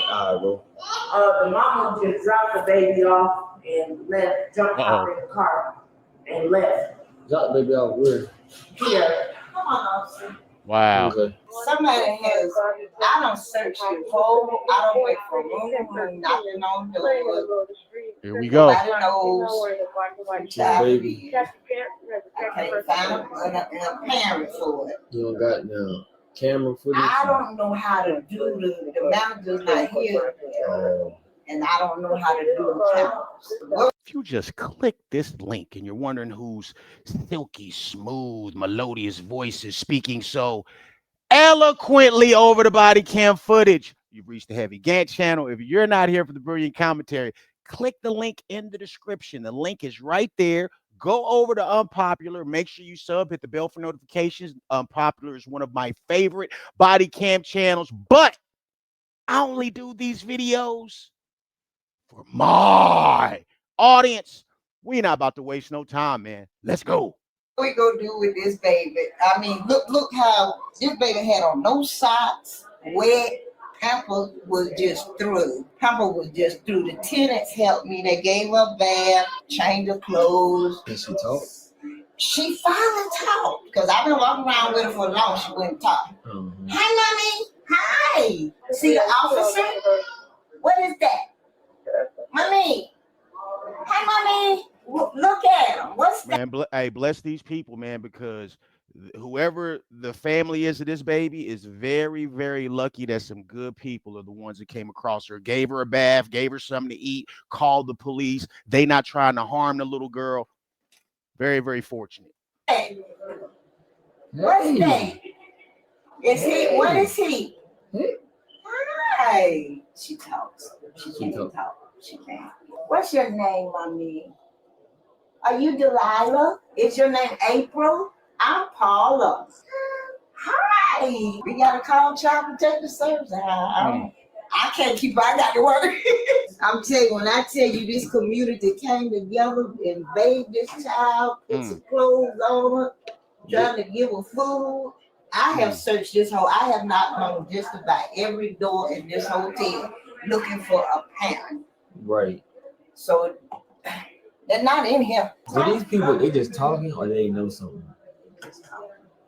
right, bro. The mama just dropped the baby off and left, jumped out in the car and left. Drop the baby off where? Here. Come on, officer. Wow. Okay. Somebody has, I don't search the whole, I don't wait for room, nothing on the door. Here we go. Nobody knows. Baby. I can't find a parent for it. You don't got no camera footage? I don't know how to do the manager's not here. And I don't know how to do the cameras. If you just click this link and you're wondering whose silky, smooth, melodious voice is speaking so eloquently over the body cam footage, you've reached the Heavy Gantt channel. If you're not here for the brilliant commentary, click the link in the description. The link is right there. Go over to Unpopular. Make sure you sub, hit the bell for notifications. Unpopular is one of my favorite body cam channels, but I only do these videos for my audience. We not about to waste no time, man. Let's go. What we gonna do with this baby? I mean, look how this baby had on no socks, wet. Pamper was just through. The tenants helped me. They gave her a bath, changed her clothes. Did she talk? She finally talked because I've been walking around with her for long. She wouldn't talk. Hi, mommy. Hi. See the officer? What is that? Mommy. Hi, mommy. Look at him. What's that? Man, hey, bless these people, man, because whoever the family is of this baby is very, very lucky that some good people are the ones that came across her, gave her a bath, gave her something to eat, called the police. They not trying to harm the little girl. Very, very fortunate. Hey. What's that? Is he? What is he? Hi. She talks. She can't talk. She can't. What's your name, mommy? Are you Delilah? Is your name April? I'm Paula. Hi. We gotta call Child Protective Services. I can't keep. I got to work. I'm telling you, when I tell you this community came together and bathed this child, put some clothes on her, trying to give her food. I have searched this whole. I have knocked on just about every door in this hotel looking for a parent. Right. So they're not in here. So these people, they just talking or they know something?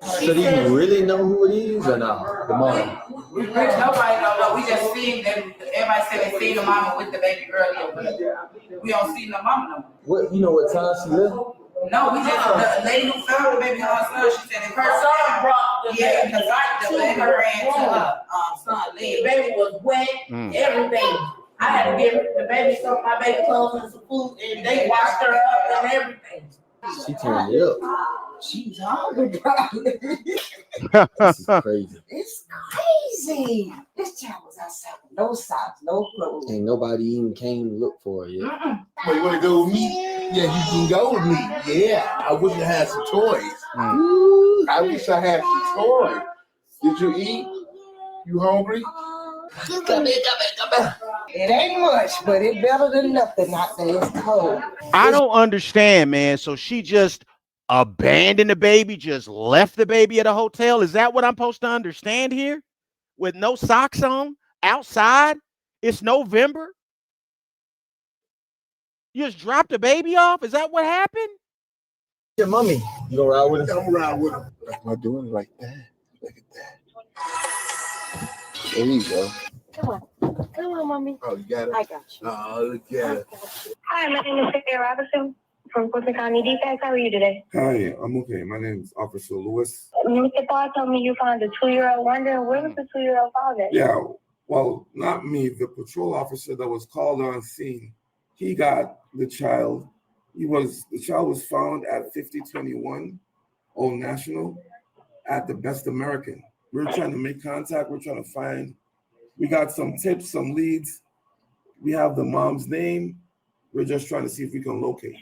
So do you really know who it is or not? The mom? Nobody don't know. We just seen them. Everybody said they seen the mama with the baby earlier, but we don't see the mama no more. What, you know what time she left? No, we just, the lady who found the baby, her son, she said if her son brought the baby, the baby ran to her son. The baby was wet, everything. I had to give the baby some of my baby clothes and some food, and they washed her up and everything. She turned it up. She's hungry, probably. This is crazy. It's crazy. This child was outside with no socks, no clothes. Ain't nobody even came to look for her yet. Wait, you want to go with me? Yeah, you can go with me. Yeah, I wish I had some toys. I wish I had some toys. Did you eat? You hungry? Come here. It ain't much, but it's better than nothing out there. It's cold. I don't understand, man. So she just abandoned the baby, just left the baby at a hotel? Is that what I'm supposed to understand here? With no socks on, outside? It's November? You just dropped the baby off? Is that what happened? Your mommy. You gonna ride with her? I'm around with her. That's not doing it like that. Look at that. There you go. Come on, mommy. Oh, you got it? I got you. Oh, look at it. Hi, my name is Sarah Robinson from Fulton County Defense. How are you today? Hi, I'm okay. My name is Officer Lewis. Mr. Paul told me you found a 2-year-old. Wondering where was the 2-year-old found at? Yeah, well, not me. The patrol officer that was called on scene, he got the child. The child was found at 5021 Old National at the Best American. We're trying to make contact. We're trying to find. We got some tips, some leads. We have the mom's name. We're just trying to see if we can locate.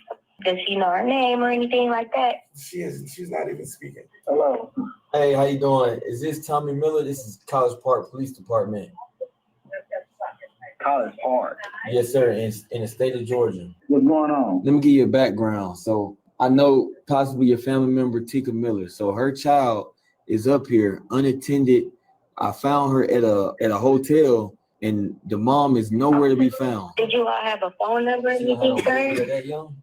Does she know her name or anything like that? She's not even speaking. Hello. Hey, how you doing? Is this Tommy Miller? This is College Park Police Department. College Park. Yes, sir, in the state of Georgia. What's going on? Let me give you a background. So I know possibly your family member, Tika Miller. So her child is up here unattended. I found her at a hotel and the mom is nowhere to be found. Did you all have a phone number? She don't have no baby Anything? that young.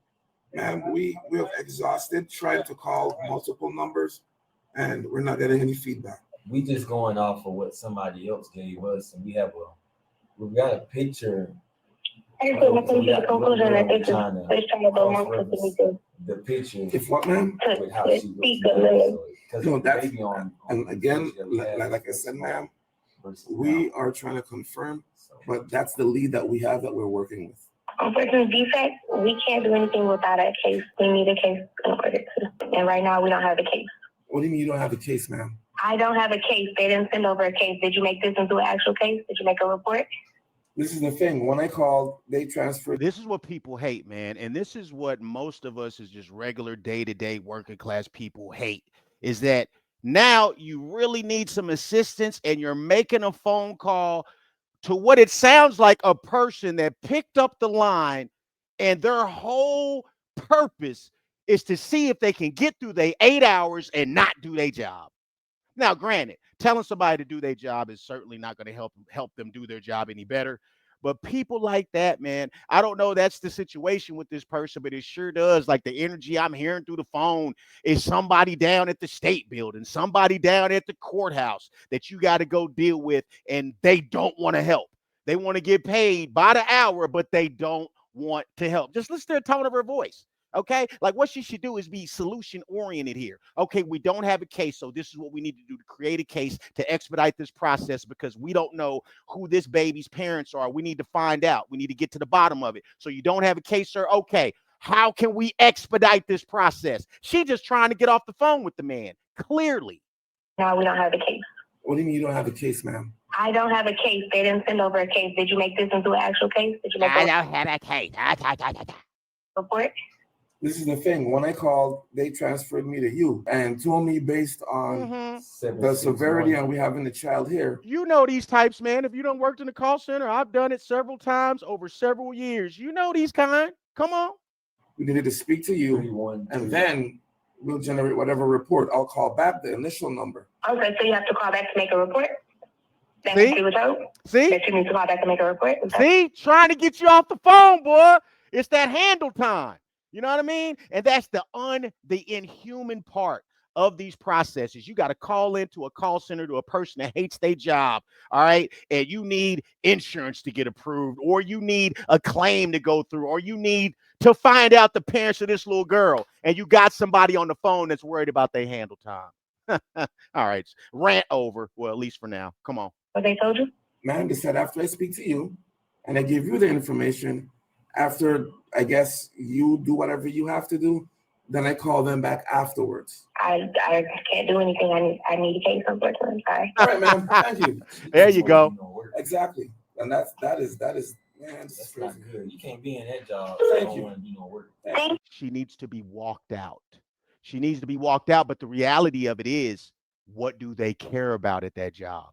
And we have exhausted trying to call multiple numbers, and we're not getting any feedback. We just going off of what somebody else gave us, and we got a picture. I just want to come to the conclusion that this is trying to go more to The picture If what, ma'am? with how she speak looks a now, little. so, No, that's, baby on and again, the like I said, ma'am, versus we now. are trying to confirm, So, but that's the lead that we have that we're working with. On personal defect, we can't do anything without a case. We need a case in order to. And right now, we don't have a case. What do you mean you don't have a case, ma'am? I don't have a case. They didn't send over a case. Did you make this into an actual case? Did you make a report? This is the thing. When I called, they transferred. This is what people hate, man. And this is what most of us as just regular day-to-day working class people hate, is that now you really need some assistance and you're making a phone call to what it sounds like a person that picked up the line and their whole purpose is to see if they can get through their 8 hours and not do their job. Now, granted, telling somebody to do their job is certainly not going to help them do their job any better. But people like that, man, I don't know that's the situation with this person, but it sure does. Like the energy I'm hearing through the phone is somebody down at the state building, somebody down at the courthouse that you got to go deal with, and they don't want to help. They want to get paid by the hour, but they don't want to help. Just listen to the tone of her voice. Okay, like what she should do is be solution oriented here. Okay, we don't have a case, so this is what we need to do to create a case to expedite this process because we don't know who this baby's parents are. We need to find out. We need to get to the bottom of it. So you don't have a case, sir? Okay, how can we expedite this process? She just trying to get off the phone with the man, clearly. No, we don't have a case. What do you mean you don't have a case, ma'am? I don't have a case. They didn't send over a case. Did you make this into an actual case? Did you make I don't have a case. a report? This is the thing. When I called, they transferred me to you and told me based on the severity and we having a child here. You know these types, man. If you don't worked in the call center, I've done it several times over several years. You know these kind. Come on. We needed to speak to you, and then we'll generate whatever report. I'll call back the initial number. Okay, so you have to call back to make a report? That's See? what you were told? See? That you need to call back to make a report? See? Trying to get you off the phone, boy. It's that handle time. You know what I mean? And that's the inhuman part of these processes. You got to call into a call center to a person that hates their job, all right? And you need insurance to get approved, or you need a claim to go through, or you need to find out the parents of this little girl, and you got somebody on the phone that's worried about their handle time. All right, rant over. Well, at least for now. Come on. What they told you? Ma'am, they said after I speak to you and I give you the information, after I guess you do whatever you have to do, then I call them back afterwards. I can't do anything. I need a case, unfortunately. Sorry. All right, ma'am. Thank you. There you go. Exactly. And that is man, That's not good. You can't be in that job. Thank you. Want to do no work. She needs to be walked out. She needs to be walked out. But the reality of it is, what do they care about at that job?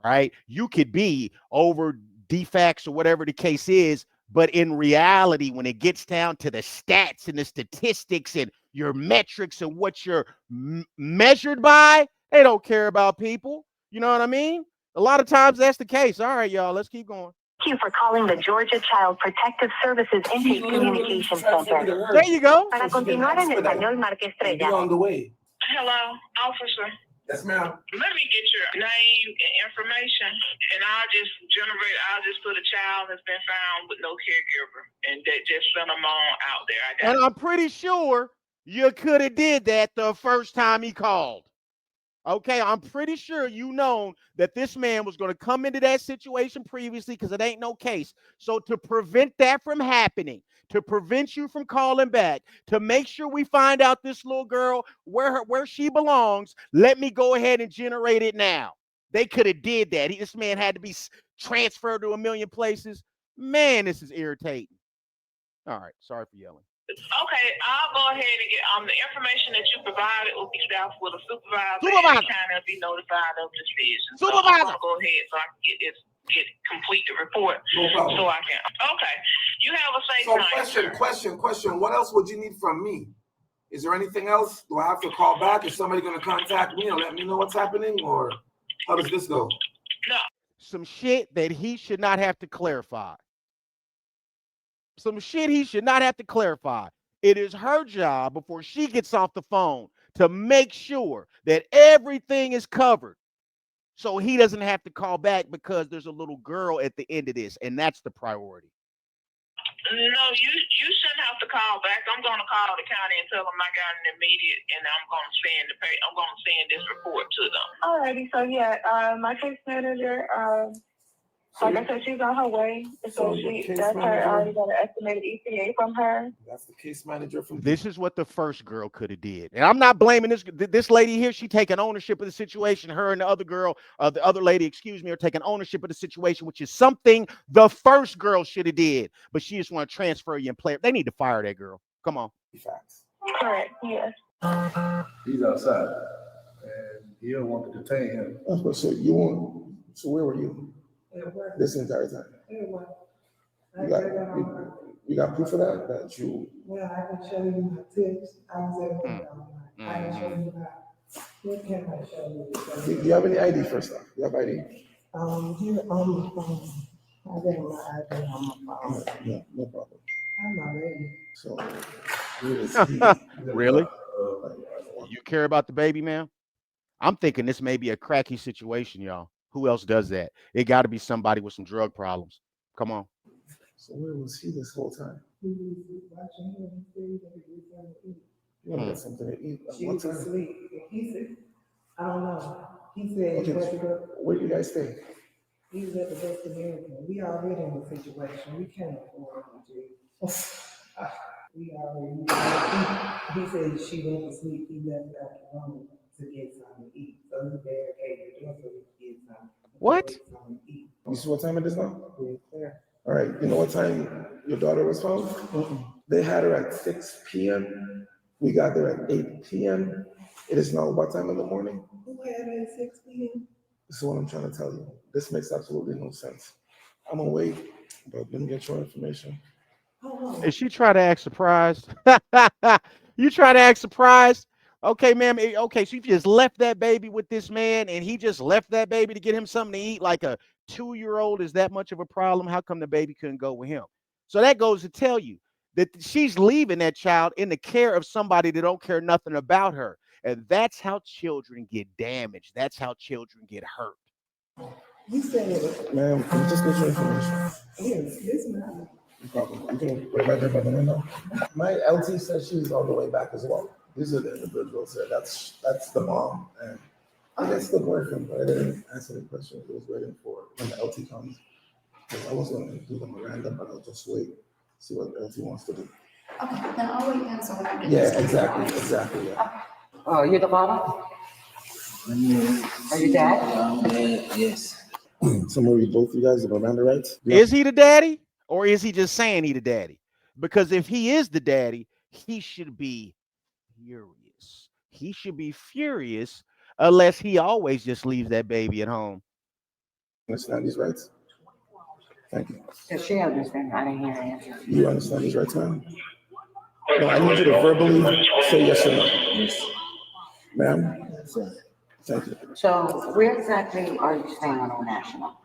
Right? You could be over defects or whatever the case is, but in reality, when it gets down to the stats and the statistics and your metrics and what you're measured by, they don't care about people. You know what I mean? A lot of times that's the case. All right, y'all, let's keep going. Thank you for calling the Georgia Child Protective Services Intake Communication Center. There you go. Para continuar en español, marque Be estrella. on the way. Hello, officer. Yes, ma'am. Let me get your name and information, and I'll just put a child has been found with no caregiver, and that just send them on out there. And I'm pretty sure you could have did that the first time he called. Okay, I'm pretty sure you known that this man was going to come into that situation previously because it ain't no case. So to prevent that from happening, to prevent you from calling back, to make sure we find out this little girl where she belongs, let me go ahead and generate it now. They could have did that. This man had to be transferred to a million places. Man, this is irritating. All right, sorry for yelling. Okay, I'll go ahead and get the information that you provided will be staffed with a supervisor. Supervisor. And kind of be notified of the decision. Supervisor. So I'm gonna go ahead so I can complete the report. No problem. So I can. Okay, you have a safe night. Question. What else would you need from me? Is there anything else? Do I have to call back? Is somebody going to contact me and let me know what's happening, or how does this go? No. some shit that he should not have to clarify. Some shit he should not have to clarify. It is her job before she gets off the phone to make sure that everything is covered so he doesn't have to call back because there's a little girl at the end of this, and that's the priority. No, you shouldn't have to call back. I'm going to call the county and tell them I got an immediate, and I'm going to send this report to them. Alrighty, so yeah, my case manager, like I said, she's on her way. So that's her. I already got an estimated ETA from her. That's the case manager from. This is what the first girl could have did, and I'm not blaming this lady here. She taking ownership of the situation. Her and the other girl, the other lady, excuse me, are taking ownership of the situation, which is something the first girl should have did. But she just want to transfer you and play. They need to fire that girl. Come on. Facts. Correct. Yes. He's outside, and you don't want to detain him. So so where were you this entire time? You got proof of that? That you? Well, I can show you my tips. I was at work all night. I can show you that. What can I show you? Do you have any ID first off? You have ID? Here on my phone. I got my ID on my phone. Yeah, no problem. I'm not ready. So, Really? You care about the baby, ma'am? I'm thinking this may be a cracky situation, y'all. Who else does that? It got to be somebody with some drug problems. Come on. So where was he this whole time? He was watching him. He said he was going to eat. You want to get something to eat? She was asleep. He said, I don't know. He said he had to go. Where do you guys stay? He was at the Best American. We already in the situation. We can't afford him. We already. He said she went to sleep. He left out the room to get something to eat. So he barricaded the door so he could get something. What? You see what time it is now? Yeah. All right. You know what time your daughter was found? They had her at 6 p.m. We got there at 8 p.m. It is now what time in the morning? Who had her at 6 p.m.? This is what I'm trying to tell you. This makes absolutely no sense. I'm gonna wait, but let me get your information. Is she trying to act surprised? You try to act surprised? Okay, ma'am. Okay, so you just left that baby with this man, and he just left that baby to get him something to eat like a 2-year-old? Is that much of a problem? How come the baby couldn't go with him? So that goes to tell you that she's leaving that child in the care of somebody that don't care nothing about her. And that's how children get damaged. That's how children get hurt. You said, Ma'am, can you just get your information? yes, this man. No problem. You can wait right there by the window. My LT says she's all the way back as well. These are the individuals here. That's the mom. And I guess the boyfriend, but I didn't answer the question. I was waiting for when the LT comes. Because I was going to do the Miranda, but I'll just wait, see what LT wants to do. Okay, then I'll wait then so when I get Yeah, exactly, yeah. Okay. Oh, you're the father? Are you dad? Yes. So maybe both you guys the Miranda rights? Yeah. Is he the daddy, or is he just saying he the daddy? Because if he is the daddy, he should be furious. He should be furious unless he always just leaves that baby at home. Understand these rights? Thank you. Does she understand? I didn't hear her answer. You understand these rights, ma'am? No, I need you to verbally say yes or no. Yes. Ma'am? Thank you. So where exactly are you staying on Old National?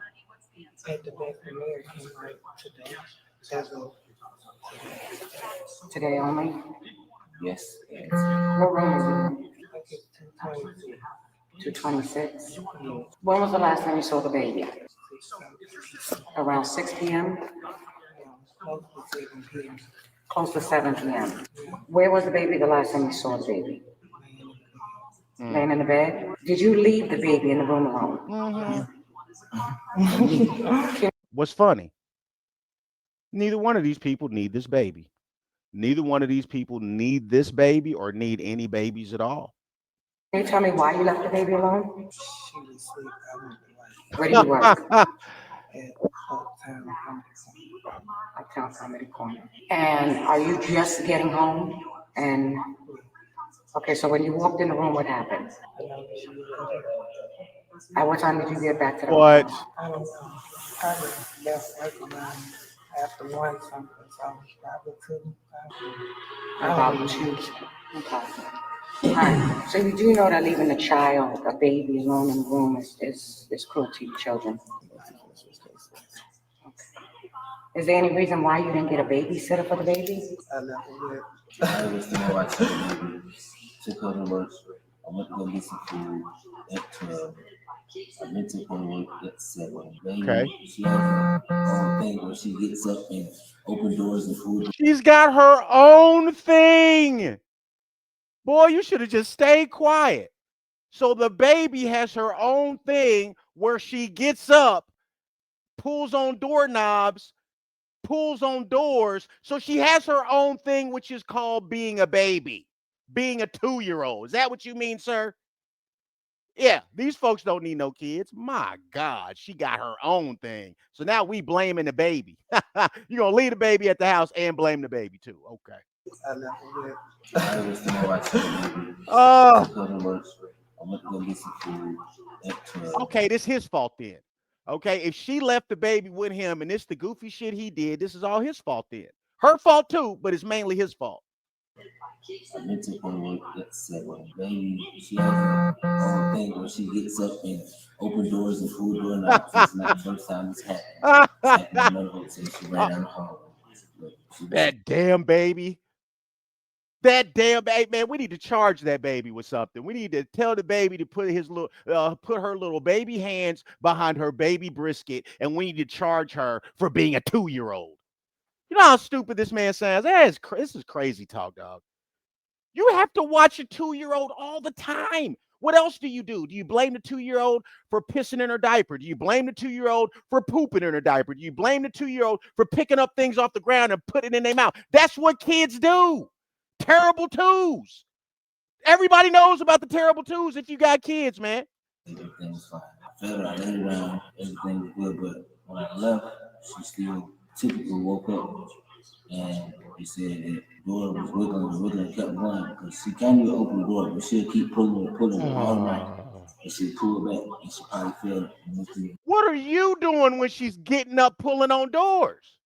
At the Best American right today. As of Today only? Yes. What room is it? 226. 226? When was the last time you saw the baby? Around 6 p.m.? Close to 7 p.m. Where was the baby the last time you saw the baby? Laying in the bed? Did you leave the baby in the room alone? What's funny? Neither one of these people need this baby. Neither one of these people need this baby or need any babies at all. Can you tell me why you left the baby alone? She was asleep. I went to Where do you work? at Uptown Comedy Corner. And are you just getting home? And okay, so when you walked in the room, what happened? At what time did you get back to the What? I don't know. Probably left like around after 1 something. So probably 2. About 2. Okay. Right. So you do know that leaving a child, a baby alone in the room is cruelty to children. Is there any reason why you didn't get a babysitter for the baby? I never did. I was thinking about taking the baby. Took her to work. I went to go get some food at 12. I went to work at 7. Baby, Okay. she has her own thing where she gets up and open doors and food. She's got her own thing. Boy, you should have just stayed quiet. So the baby has her own thing where she gets up, pulls on doorknobs, pulls on doors. So she has her own thing, which is called being a baby, being a 2-year-old. Is that what you mean, sir? Yeah, these folks don't need no kids. My God, she got her own thing. So now we blaming the baby. You're going to leave the baby at the house and blame the baby too. Okay. I never did. I was thinking about taking the baby. Oh. Took her to work. I went to go get some food at 12. Okay, this his fault then. Okay, if she left the baby with him and it's the goofy shit he did, this is all his fault then. Her fault too, but it's mainly his fault. I went to her work at 7. Baby, she has her own thing where she gets up and open doors and food doorknobs. It's not the first time it's happened. It's happened in another hotel. She ran down the hall. That damn baby. That damn baby, man. We need to charge that baby with something. We need to tell the baby to put her little baby hands behind her baby brisket, and we need to charge her for being a 2-year-old. You know how stupid this man sounds? This is crazy talk, dog. You have to watch a 2-year-old all the time. What else do you do? Do you blame the 2-year-old for pissing in her diaper? Do you blame the 2-year-old for pooping in her diaper? Do you blame the 2-year-old for picking up things off the ground and putting it in their mouth? That's what kids do. Terrible twos. Everybody knows about the terrible twos if you got kids, man. Everything was fine. I felt her, I laid around, everything was good, but when I left, she still typically woke up and he said that the door was wiggling and kept going because she can't even open the door, but she'll keep pulling all night. And she'll pull back and she probably fell. What are you doing when she's getting up, pulling on doors?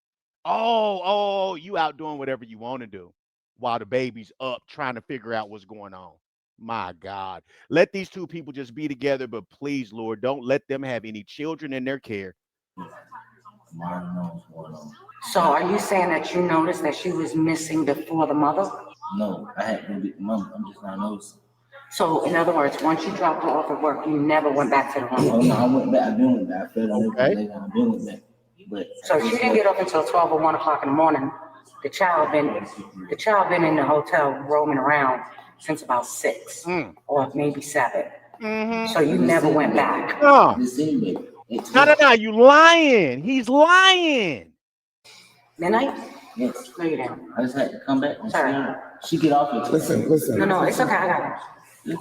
Oh, you out doing whatever you want to do while the baby's up trying to figure out what's going on. My God. Let these two people just be together, but please, Lord, don't let them have any children in their care. So are you saying that you noticed that she was missing before the mother? No, I had to go get the mom. I'm just not noticing. So in other words, once you dropped her off at work, you never went back to the room? Oh, no, I went back. I went back. I felt later. I went back. But so she didn't get up until 12 or 1 o'clock in the morning. The child been in the hotel roaming around since about 6 or maybe 7. Mm-hmm. So you never went back. No. No, you lying. He's lying. Midnight? Yes. No, you didn't. I just had to come back and Sorry. she get off it. Listen. No, it's okay. I got it.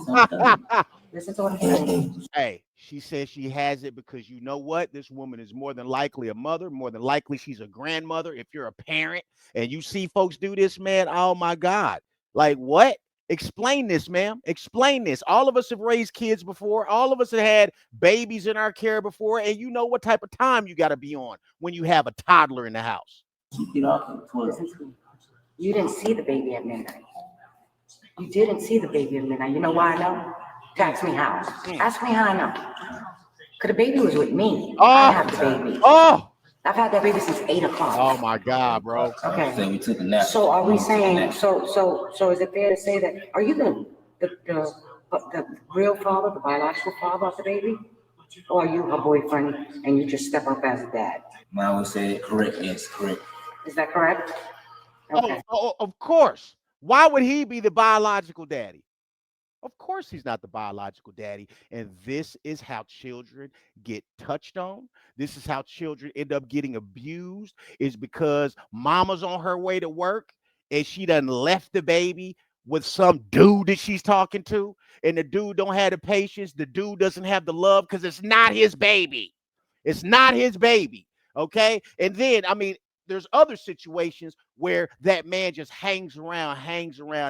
Listen to what I'm saying. Hey, she says she has it because you know what? This woman is more than likely a mother. More than likely she's a grandmother. If you're a parent and you see folks do this, man, oh my God. Like what? Explain this, ma'am. Explain this. All of us have raised kids before. All of us have had babies in our care before. And you know what type of time you got to be on when you have a toddler in the house. You didn't see the baby at midnight. You didn't see the baby at midnight. You know why I know? Ask me how. Ask me how I know. Because the baby was with me. I have the baby. I've had that baby since 8 o'clock. Oh my God, bro. Okay. We took a nap. So are we saying, so is it fair to say that, are you the real father, the biological father of the baby? Or are you her boyfriend and you just step up as a dad? I would say correct. Yes, correct. Is that correct? Okay. Of course. Why would he be the biological daddy? Of course he's not the biological daddy. And this is how children get touched on. This is how children end up getting abused, is because mama's on her way to work and she done left the baby with some dude that she's talking to. And the dude don't have the patience. The dude doesn't have the love because it's not his baby. It's not his baby. Okay. And then, I mean, there's other situations where that man just hangs around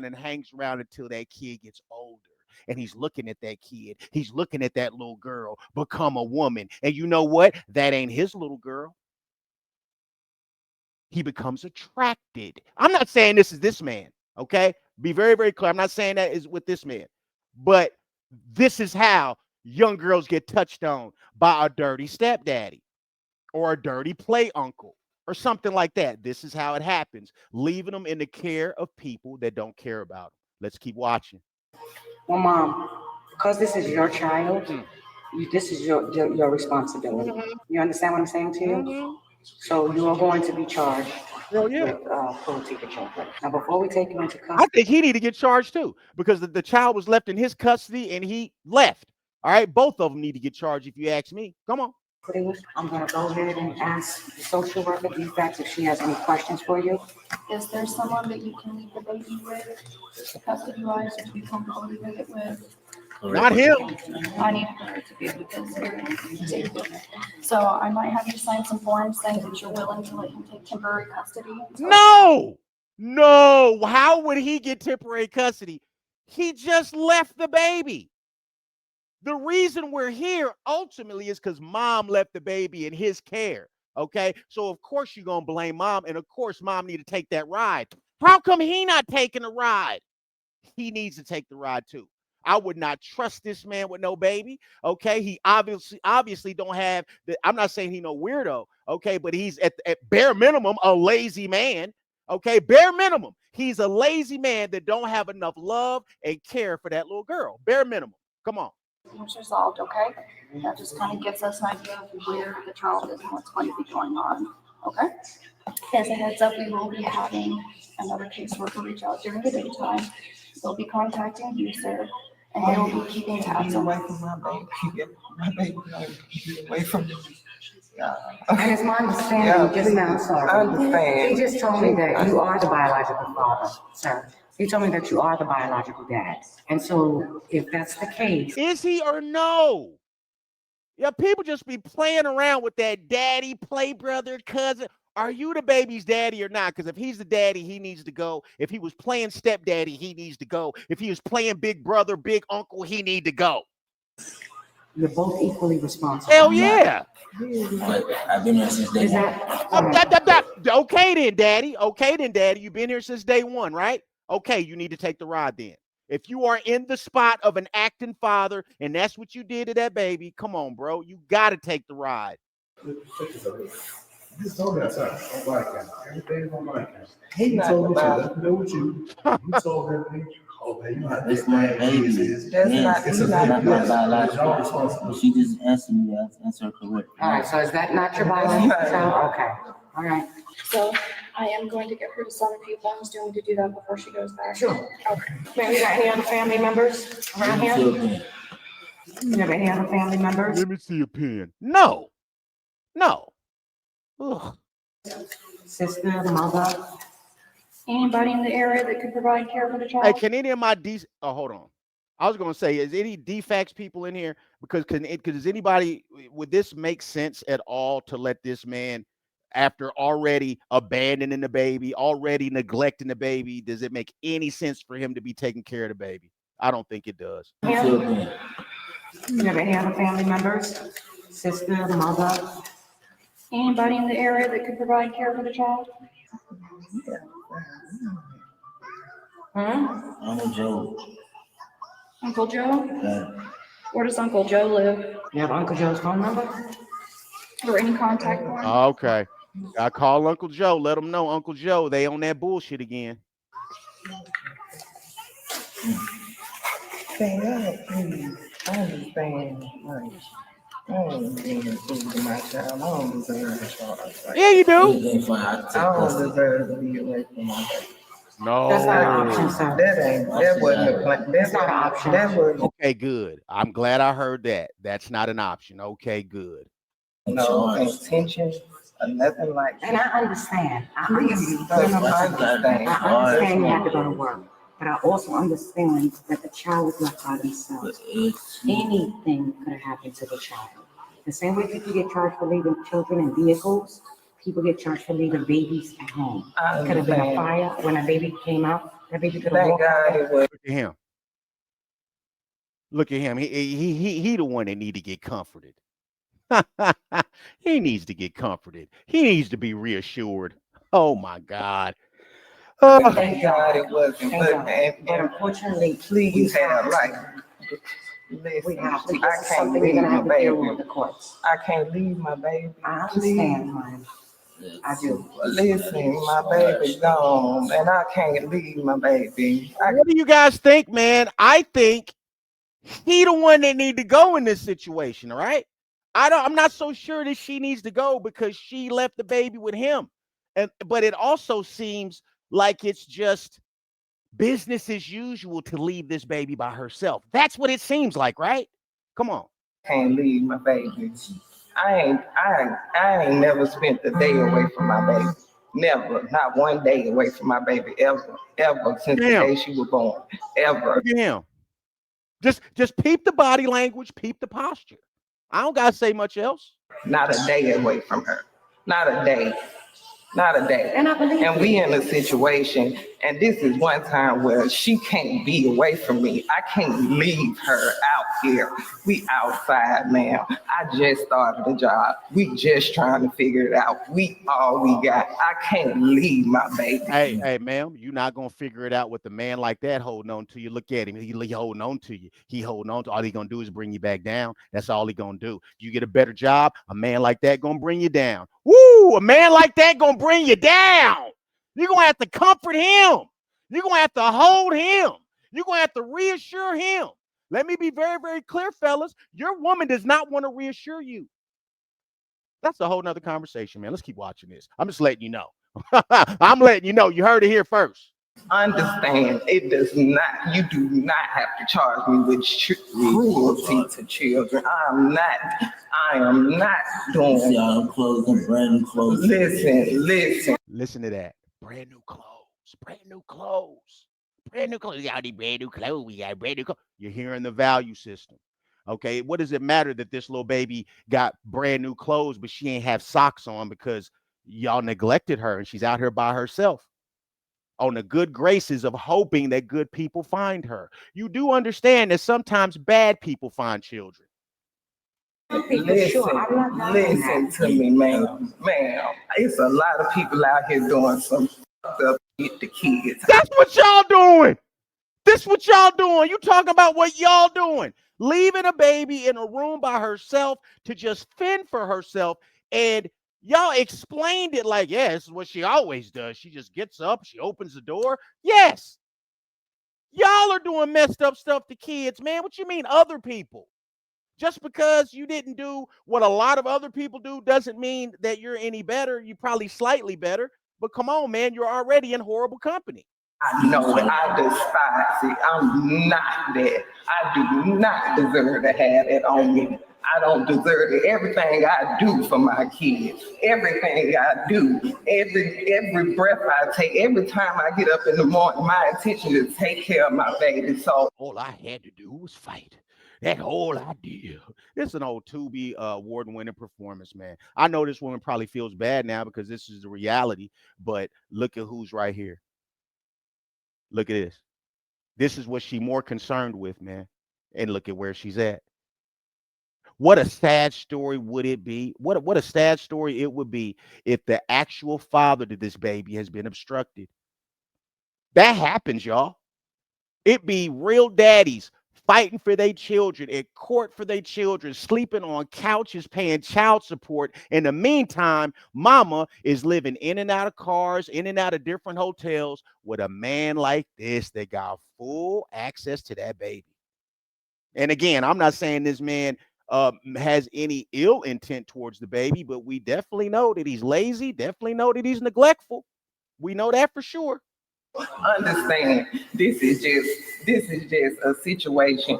until that kid gets older. And he's looking at that kid. He's looking at that little girl become a woman. And you know what? That ain't his little girl. He becomes attracted. I'm not saying this is this man. Okay, be very, very clear. I'm not saying that is with this man, but this is how young girls get touched on by a dirty stepdaddy or a dirty play uncle or something like that. This is how it happens, leaving them in the care of people that don't care about them. Let's keep watching. Well, Mom, because this is your child, this is your responsibility. You understand what I'm saying to you? So you are going to be charged with cruelty to children. Now, before we take you into custody, I think he need to get charged too, because the child was left in his custody and he left. All right, both of them need to get charged if you ask me. Come on. I'm going to go ahead and ask the social worker defects if she has any questions for you. Is there someone that you can leave the baby with, custody-wise, to be comfortable leaving it with? Not him. I need her to be able to take it. So I might have you sign some forms saying that you're willing to let him take temporary custody. No. How would he get temporary custody? He just left the baby. The reason we're here ultimately is because mom left the baby in his care. Okay, so of course you're gonna blame mom, and of course mom need to take that ride. How come he not taking the ride? He needs to take the ride too. I would not trust this man with no baby. Okay, he obviously don't have the. I'm not saying he no weirdo. Okay, but he's at bare minimum a lazy man. Okay, bare minimum, he's a lazy man that don't have enough love and care for that little girl. Bare minimum. Come on. It's resolved, okay? That just kind of gives us an idea of where the child is and what's going to be going on, okay? As a heads up, we will be having another caseworker reach out during the daytime. They'll be contacting you, sir, and they will be keeping tabs on. Away from my baby. My baby, away from me. And it's my understanding, just now, sorry. I understand. He just told me that you are the biological father, sir. He told me that you are the biological dad. And so if that's the case. Is he or no? Yeah, people just be playing around with that daddy, play brother, cousin. Are you the baby's daddy or not? Because if he's the daddy, he needs to go. If he was playing stepdaddy, he needs to go. If he was playing big brother, big uncle, he need to go. You're both equally responsible. Hell yeah. I've been here since day one. Okay then, daddy. Okay then, daddy. You've been here since day one, right? Okay, you need to take the ride then. If you are in the spot of an acting father and that's what you did to that baby, come on, bro. You got to take the ride. Just told me outside on body cam. Everything's on body cam. He told me not to know what you. You told him, oh, baby, you not That's my baby. That's not my biological. She just answered me. I answered her correctly. All right, so is that not your biological child? Okay, all right. So I am going to get her to sign a few forms. Do you want me to do that before she goes back? Sure. Okay. Man, you got any other family members around here? You have any other family members? Let me see a pen. No. Ugh. Sister, mother? Anybody in the area that could provide care for the child? Hey, can any of my hold on. I was going to say, is any DFACS people in here? Because does anybody, would this make sense at all to let this man, after already abandoning the baby, already neglecting the baby, does it make any sense for him to be taking care of the baby? I don't think it does. You have any other family members? Sister, mother? Anybody in the area that could provide care for the child? Uncle Joe. Uncle Joe? Yeah. Where does Uncle Joe live? You have Uncle Joe's phone number? Or any contact for him? Okay. I call Uncle Joe. Let him know, Uncle Joe, they on that bullshit again. I understand. I don't deserve to my child. I don't deserve a child. Yeah, you do. I don't deserve to be away from my baby. No. That's not an option, sir. That wasn't a plan. That's not an option. That was Okay, good. I'm glad I heard that. That's not an option. Okay, good. no intention or nothing like that. And I understand. I Please understand. I understand you have to go to work. But I also understand that the child was left by themselves. Anything could have happened to the child. The same way people get charged for leaving children in vehicles, people get charged for leaving babies at home. It could have been a fire when a baby came out. That baby could have walked out. Look at him. Look at him. He the one that need to get comforted. He needs to get comforted. He needs to be reassured. Oh my God. Thank God it wasn't. But unfortunately, Please have like, we have to. I This is can't something you're leave gonna have my to deal baby. with the courts. I can't leave my baby. I understand, honey. I do. Listen, my baby's gone, and I can't leave my baby. What do you guys think, man? I think he the one that need to go in this situation, all right? I'm not so sure that she needs to go because she left the baby with him. But it also seems like it's just business as usual to leave this baby by herself. That's what it seems like, right? Come on. Can't leave my baby. I ain't never spent a day away from my baby. Never, not one day away from my baby ever since the day she was born. Ever. Look at him. Just peep the body language, peep the posture. I don't gotta say much else. Not a day away from her. Not a day. Not a day. And I believe and we in a situation, and this is one time where she can't be away from me. I can't leave her out here. We outside, ma'am. I just started the job. We just trying to figure it out. We all we got. I can't leave my baby. Hey, ma'am, you're not gonna figure it out with a man like that holding on to you. Look at him. He holding on to you. He holding on to all he gonna do is bring you back down. That's all he gonna do. You get a better job, a man like that gonna bring you down. Woo! A man like that gonna bring you down. You're gonna have to comfort him. You're gonna have to hold him. You're gonna have to reassure him. Let me be very, very clear, fellas. Your woman does not want to reassure you. That's a whole nother conversation, man. Let's keep watching this. I'm just letting you know. I'm letting you know. You heard it here first. Understand, it does not, you do not have to charge me with cruelty to children. I am not doing y'all clothes, brand new clothes. Listen to that. Brand new clothes. Y'all need brand new clothes. We got brand new clothes. You're hearing the value system. Okay, what does it matter that this little baby got brand new clothes, but she ain't have socks on because y'all neglected her and she's out here by herself on the good graces of hoping that good people find her. You do understand that sometimes bad people find children. Listen to me, ma'am. It's a lot of people out here doing some stuff with the kids. That's what y'all doing. This what y'all doing. You talking about what y'all doing. Leaving a baby in a room by herself to just fend for herself. And y'all explained it like, yeah, this is what she always does. She just gets up, she opens the door. Yes. Y'all are doing messed up stuff to kids, man. What you mean other people? Just because you didn't do what a lot of other people do doesn't mean that you're any better. You're probably slightly better. But come on, man, you're already in horrible company. I know it. I despise it. I'm not that. I do not deserve to have it on me. I don't deserve it. Everything I do for my kids, everything I do, every breath I take, every time I get up in the morning, my intention is to take care of my baby. So all I had to do was fight. That's all I did. It's an old Tubi award-winning performance, man. I know this woman probably feels bad now because this is the reality, but look at who's right here. Look at this. This is what she's more concerned with, man. And look at where she's at. What a sad story would it be? What a sad story it would be if the actual father to this baby has been obstructed. That happens, y'all. It be real daddies fighting for their children, at court for their children, sleeping on couches, paying child support. In the meantime, mama is living in and out of cars, in and out of different hotels with a man like this that got full access to that baby. And again, I'm not saying this man has any ill intent towards the baby, but we definitely know that he's lazy, definitely know that he's neglectful. We know that for sure. Understand, this is just a situation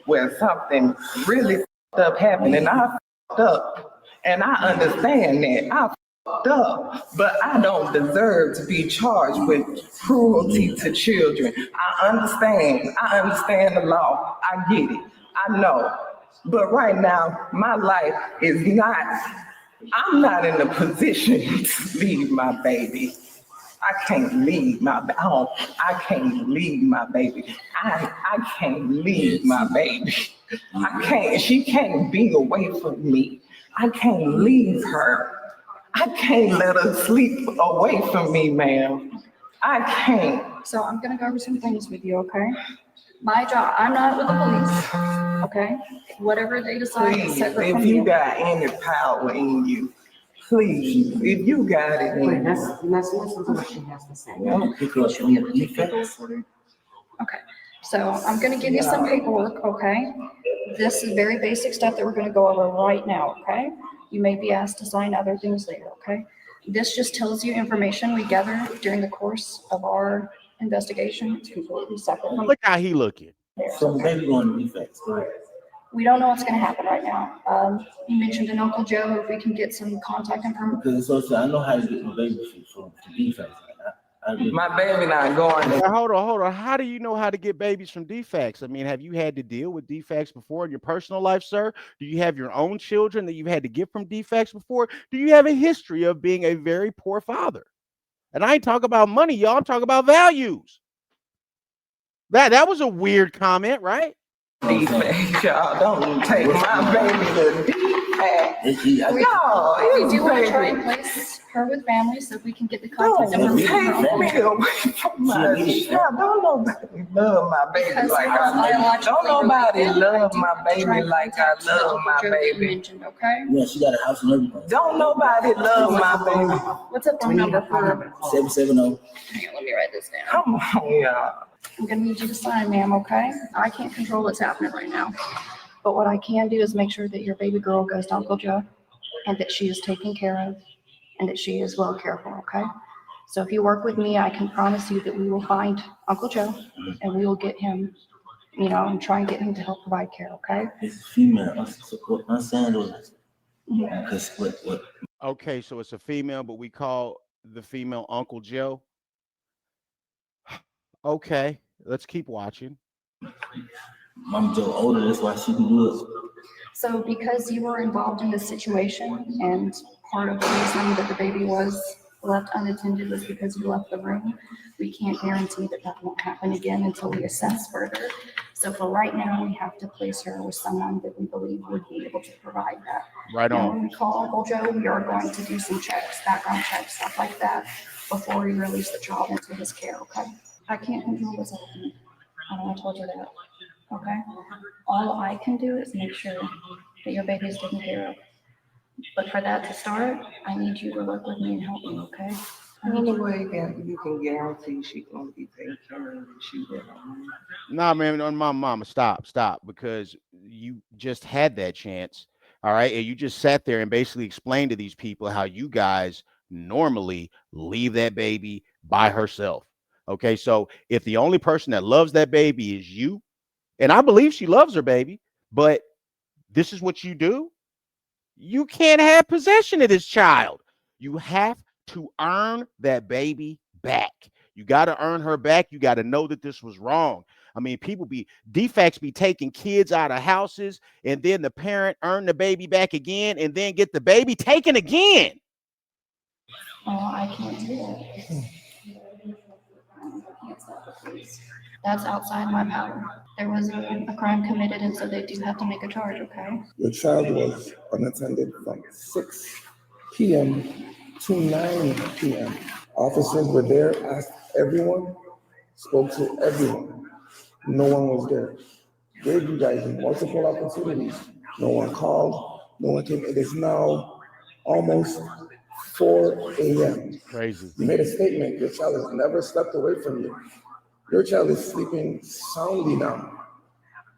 where something really fucked up happened, and I fucked up, and I understand that I fucked up, but I don't deserve to be charged with cruelty to children. I understand the law. I get it. I know, but right now my life is not. I'm not in a position to leave my baby. I can't leave my baby. I can't leave my baby. I can't leave my baby. I can't. She can't be away from me. I can't leave her. I can't let her sleep away from me, ma'am. I can't. So I'm gonna go over some things with you, okay? My job, I'm not with the police, okay? Whatever they decide is Please, separate if from you you. got any power in you, please, if you got it Wait, in let's you. listen to what she has to say. Will she be able to take paperwork order? Okay, so I'm gonna give you some paperwork, okay? This is very basic stuff that we're gonna go over right now, okay? You may be asked to sign other things later, okay? This just tells you information we gathered during the course of our investigation. It's completely separate from Look how he looking. theirs, So the okay? baby going to defects, correct? We don't know what's gonna happen right now. You mentioned an Uncle Joe, if we can get some contact information. Because it's so I know how to get my baby from defects. My baby not going Now, to. hold on. How do you know how to get babies from defects? I mean, have you had to deal with defects before in your personal life, sir? Do you have your own children that you've had to get from defects before? Do you have a history of being a very poor father? And I ain't talking about money, y'all. I'm talking about values. That was a weird comment, right? Defect, y'all. Don't take my baby to defect. No, We it's do want to try baby. and place her with family so we can get the Don't contact take information. me away from my child. Don't nobody love my baby Because like we're I love. biologically Don't nobody related, love I my do try baby and like I contact the love Uncle my Joe that you baby. mentioned, okay? Yeah, she got a house and everything. Don't nobody love my baby. What's the phone number for? 770. Hang on, let me write this down. Come on, y'all. I'm gonna need you to sign, ma'am, okay? I can't control what's happening right now. But what I can do is make sure that your baby girl goes to Uncle Joe and that she is taken care of and that she is well cared for, okay? So if you work with me, I can promise you that we will find Uncle Joe and we will get him, and try and get him to help provide care, okay? It's female, unsandaled. Mhm. Because what? Okay, so it's a female, but we call the female Uncle Joe. Okay, let's keep watching. Mom Joe older, that's why she can do it. So because you were involved in this situation and part of the reason that the baby was left unattended was because you left the room, we can't guarantee that that won't happen again until we assess further. So for right now, we have to place her with someone that we believe would be able to provide that. Right Now, on. when we call Uncle Joe, we are going to do some checks, background checks, stuff like that, before we release the child into his care, okay? I can't control what's happening. I know I told you that, okay? All I can do is make sure that your baby is taken care of. But for that to start, I need you to work with me and help me, okay? Anyway, you can guarantee she gonna be taken care of if she will. Nah, man, on my mama, stop, because you just had that chance, all right? And you just sat there and basically explained to these people how you guys normally leave that baby by herself. Okay, so if the only person that loves that baby is you, and I believe she loves her baby, but this is what you do, you can't have possession of this child. You have to earn that baby back. You got to earn her back. You got to know that this was wrong. I mean, defects be taking kids out of houses, and then the parent earn the baby back again and then get the baby taken again. Oh, I can't do that. That's outside my power. There was a crime committed, and so they do have to make a charge, okay? Your child was unattended from 6 p.m. to 9 p.m. Officers were there, asked everyone, spoke to everyone. No one was there. Gave you guys multiple opportunities. No one called, no one came. It is now almost 4 a.m. Crazy. You made a statement. Your child has never slept away from you. Your child is sleeping soundly now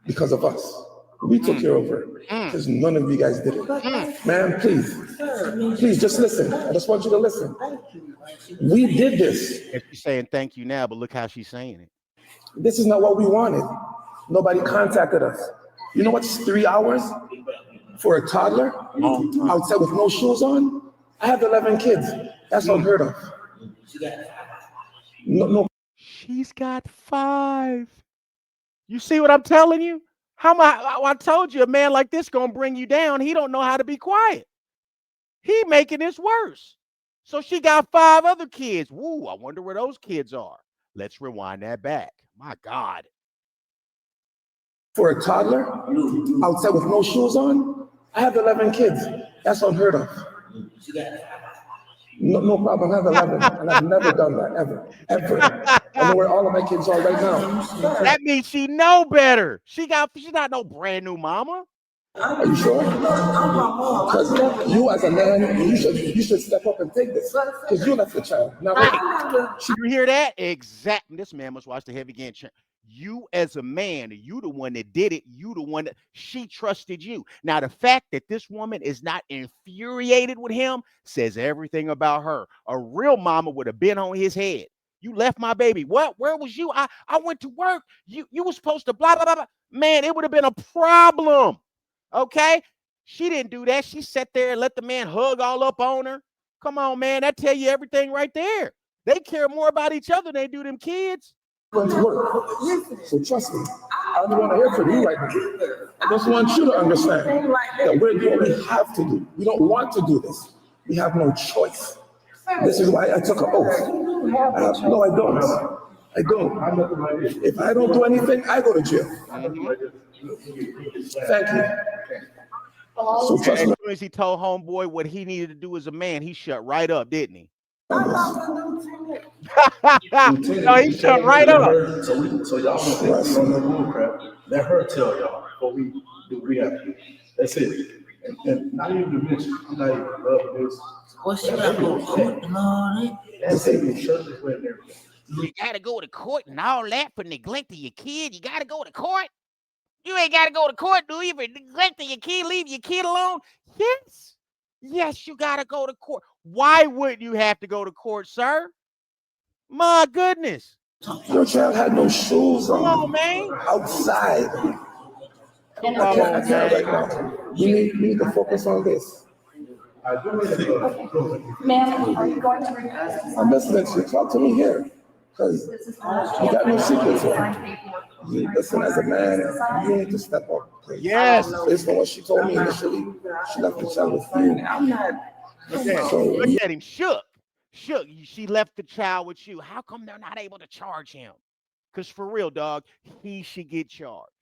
because of us. We took care of her because none of you guys did it. Man, please just listen. I just want you to listen. We did this. And she's saying thank you now, but look how she's saying it. This is not what we wanted. Nobody contacted us. You know what's 3 hours for a toddler outside with no shoes on? I have 11 kids. That's unheard of. No. She's got 5. You see what I'm telling you? I told you a man like this gonna bring you down. He don't know how to be quiet. He making this worse. So she got 5 other kids. Woo, I wonder where those kids are. Let's rewind that back. My God. For a toddler outside with no shoes on? I have 11 kids. That's unheard of. No problem. I have 11, and I've never done that, ever. I know where all of my kids are right now. That means she know better. She's not no brand new mama. Are you sure? Because you as a man, you should step up and take this. Because you left the child. Now, you hear that? Exactly. This man must watch the Heavy Gantt. You as a man, you the one that did it. You the one that she trusted you. Now, the fact that this woman is not infuriated with him says everything about her. A real mama would have been on his head. You left my baby. What? Where was you? I went to work. You were supposed to blah, blah, blah, blah. Man, it would have been a problem. Okay? She didn't do that. She sat there and let the man hug all up on her. Come on, man. That tell you everything right there. They care more about each other than they do them kids. Going to work. So trust me, I don't want to hear from you right now. I just want you to understand that we're doing what we have to do. We don't want to do this. We have no choice. This is why I took an oath. No, I don't. I don't. If I don't do anything, I go to jail. Thank you. So trust me. As soon as he told homeboy what he needed to do as a man, he shut right up, didn't he? No, he shut right up. So y'all don't think on the bull crap. Let her tell y'all what we do. We have to do. That's it. And not even to mention, I'm not even loving this. What's she got to go to court and all that? That's it. Churches and everything. You gotta go to court and all that for neglecting your kid. You gotta go to court. You ain't gotta go to court, do you? For neglecting your kid, leave your kid alone. Yes. Yes, you gotta go to court. Why wouldn't you have to go to court, sir? My goodness. Your child had no shoes on. Come on, man. Outside. Come I can't on, man. right now. We need to focus on this. Ma'am, are you going to request? I'm listening to you. Talk to me here. Because you got no secrets here. You listen, as a man, you need to step up. Yes. Based on what she told me initially, she left the child with you. I'm not. Look at him, shook. She left the child with you. How come they're not able to charge him? Because for real, dog, he should get charged.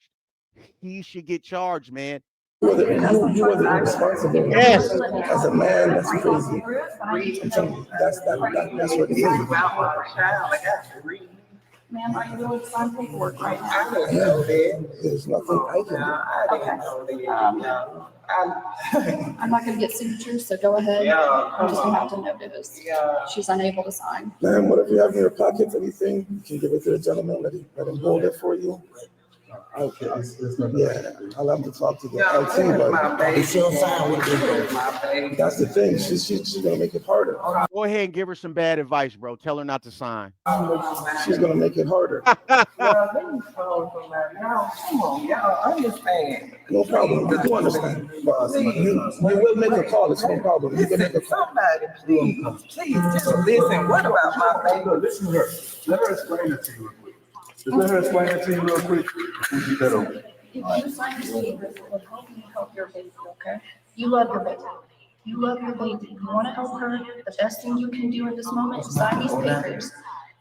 He should get charged, man. You were the irresponsible. Yes. As a man, that's crazy. I'm telling you, that's what it is. Ma'am, are you willing to sign paperwork right now? There's nothing I can do. I'm not gonna get signatures, so go ahead. I'm just gonna have to notice. She's unable to sign. Ma'am, whatever you have in your pocket, anything, you can give it to the gentleman, let him hold it for you. Okay, yeah, I'll have to talk to the LT, but that's the thing. She's gonna make it harder. Go ahead and give her some bad advice, bro. Tell her not to sign. She's gonna make it harder. No problem. I do understand. But you will make a call. It's no problem. You can make a call. Somebody, please, just listen. What about my baby? Listen to her. Let her explain it to you real quick. Just let her explain it to you real quick. We get that over. If you sign this paper, it will help you help your baby, okay? You love your baby. You love your baby. You want to help her. The best thing you can do in this moment is sign these papers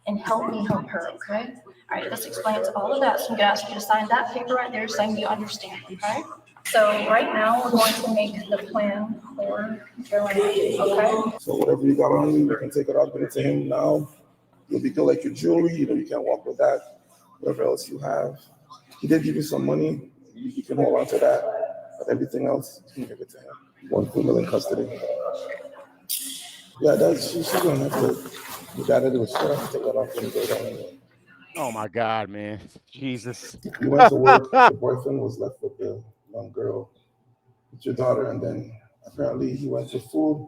and help me help her, okay? All right, this explains all of that. So I'm gonna ask you to sign that paper right there saying you understand, okay? So right now, we're going to make the plan for going, okay? So whatever you got on you, you can take it off, give it to him now. You'll be good like your jewelry, you can't walk with that. Whatever else you have. He did give you some money, you can hold on to that. But everything else, you can give it to him. 1 female in custody. Yeah, she's gonna have to, you gotta do it. She's gonna have to take that off when you go down anyway. Oh my God, man. Jesus. You went to work, the boyfriend was left with the young girl, with your daughter, and then apparently he went to food,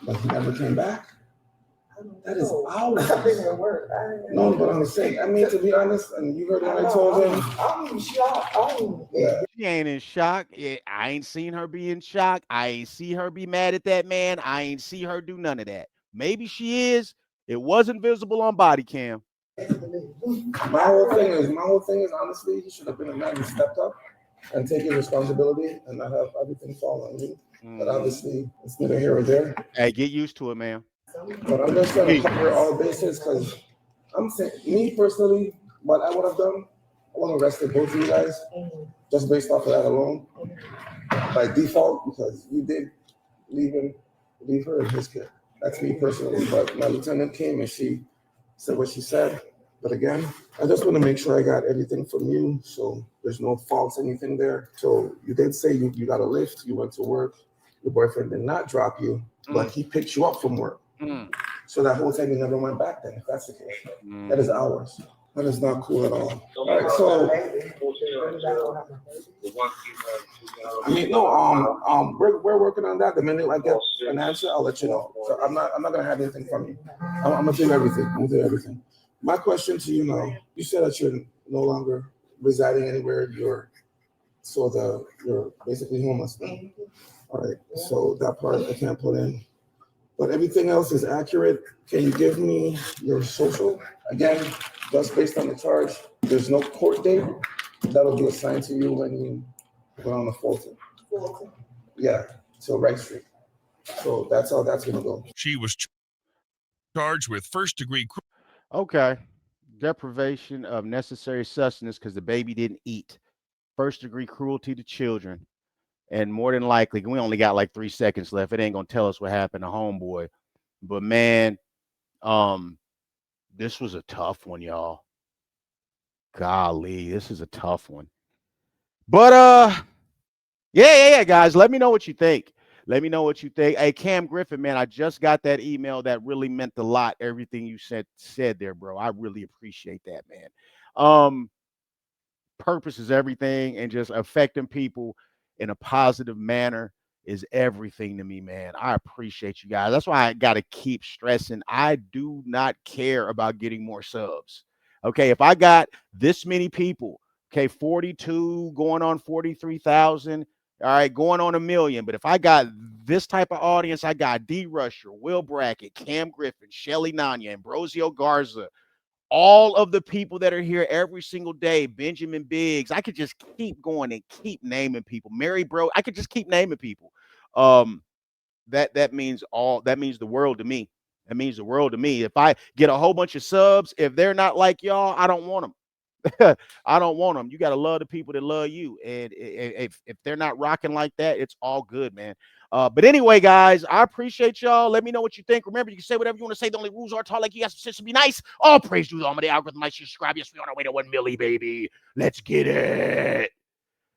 but he never came back. That is hours. No, but I'm saying, I mean, to be honest, and you heard what I told him. I'm in shock. Yeah. She ain't in shock. I ain't seen her be in shock. I ain't see her be mad at that man. I ain't see her do none of that. Maybe she is. It wasn't visible on body cam. My whole thing is honestly, he should have been a man who stepped up and taken responsibility and not have everything fall on you. But obviously, it's neither here or there. Hey, get used to it, man. But I'm just trying to cover all bases because I'm saying, me personally, what I would have done, I would have arrested both of you guys just based off of that alone by default because you did leave her and his kid. That's me personally. But my lieutenant came and she said what she said. But again, I just want to make sure I got everything from you, so there's no false anything there. So you did say you got a lift, you went to work, your boyfriend did not drop you, but he picked you up from work. So that whole time you never went back then, if that's the case. That is ours. That is not cool at all. All right, so I mean, no, we're working on that. The minute I get an answer, I'll let you know. So I'm not gonna have anything from you. I'm gonna do everything. I'm gonna do everything. My question to you now, you said that you're no longer residing anywhere. You're basically homeless now. All right, so that part I can't put in. But everything else is accurate. Can you give me your social? Again, just based on the charge. There's no court date. That'll be assigned to you when you go on the Fulton. Yeah, so Wright Street. So that's how that's gonna go. She was charged with first-degree. Okay. Deprivation of necessary sustenance because the baby didn't eat. First-degree cruelty to children. And more than likely, we only got like 3 seconds left. It ain't gonna tell us what happened to homeboy. But man, this was a tough one, y'all. Golly, this is a tough one. But yeah, guys. Let me know what you think. Let me know what you think. Hey, Cam Griffin, man, I just got that email that really meant a lot. Everything you said there, bro. I really appreciate that, man. Purpose is everything, and just affecting people in a positive manner is everything to me, man. I appreciate you guys. That's why I got to keep stressing. I do not care about getting more subs. Okay, if I got this many people, okay, 42 going on 43,000, all right, going on 1 million. But if I got this type of audience, I got D. Rusher, Will Brackett, Cam Griffin, Shelly Nanya, Ambrosio Garza, all of the people that are here every single day, Benjamin Biggs. I could just keep going and keep naming people. Mary Bro, I could just keep naming people. That means the world to me. That means the world to me. If I get a whole bunch of subs, if they're not like y'all, I don't want them. I don't want them. You got to love the people that love you. And if they're not rocking like that, it's all good, man. But anyway, guys, I appreciate y'all. Let me know what you think. Remember, you can say whatever you want to say. The only rules are talk like you guys to be nice. All praise to the almighty algorithm. Like, subscribe. Yes, we on our way to 1 milli, baby. Let's get it.